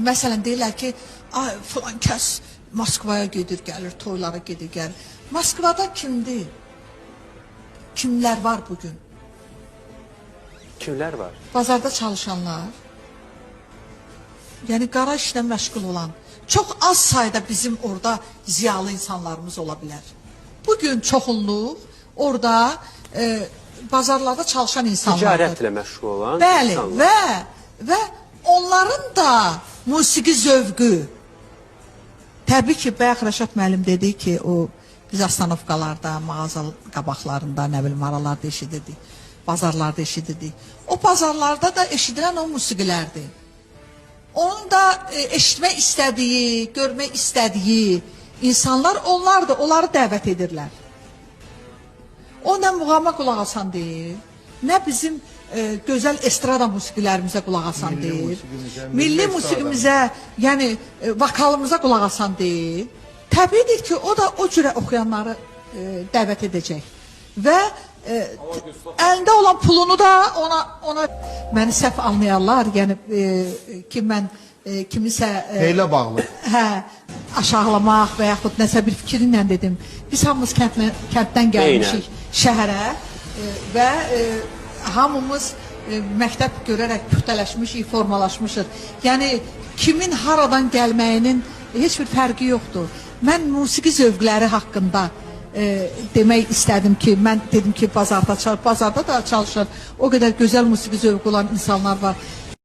Məsələn, deyirlər ki, ay, filan kəs Moskvaya gedir, gəlir, toylara gedir, gəlir. Moskvada kimdir? Kimlər var bugün? Kimlər var? Bazarda çalışanlar, yəni qara işlə məşğul olan, çox az sayda bizim orada ziyalı insanlarımız ola bilər. Bugün çoxunluq orada bazarlarda çalışan insanlardır. Ticarətlə məşğul olan bəli, insanlar. Və onların da musiqi zövqü. Təbii ki, bayaq Rəşad müəllim dedi ki, o biz astanovkalarda, mağaza qabaqlarında, nə bilim, aralarda eşidirdik, bazarlarda eşidirdik. O bazarlarda da eşidilən o musiqilərdir. Onun da eşitmək istədiyi, görmək istədiyi insanlar onlardır, onları dəvət edirlər. O nə muğama qulaq asan deyil, nə bizim gözəl estrada musiqilərimizə qulaq asan deyil, milli musiqimizə, yəni vokalımıza qulaq asan deyil. Təbiidir ki, o da o cürə oxuyanları dəvət edəcək və əlində olan pulunu da ona məni səhv anlayarlar, yəni ki, mən kimisə Neylə bağlı? Hə, aşağılamaq və yaxud nəsə bir fikrinlə dedim. Biz hamımız kənddən gəlmişik şəhərə və hamımız məktəb görərək püxtələşmişik, formalaşmışıq. Yəni kimin haradan gəlməyinin heç bir fərqi yoxdur. Mən musiqi zövqləri haqqında demək istədim ki, mən dedim ki, bazarda da çalışan o qədər gözəl musiqi zövqü olan insanlar var.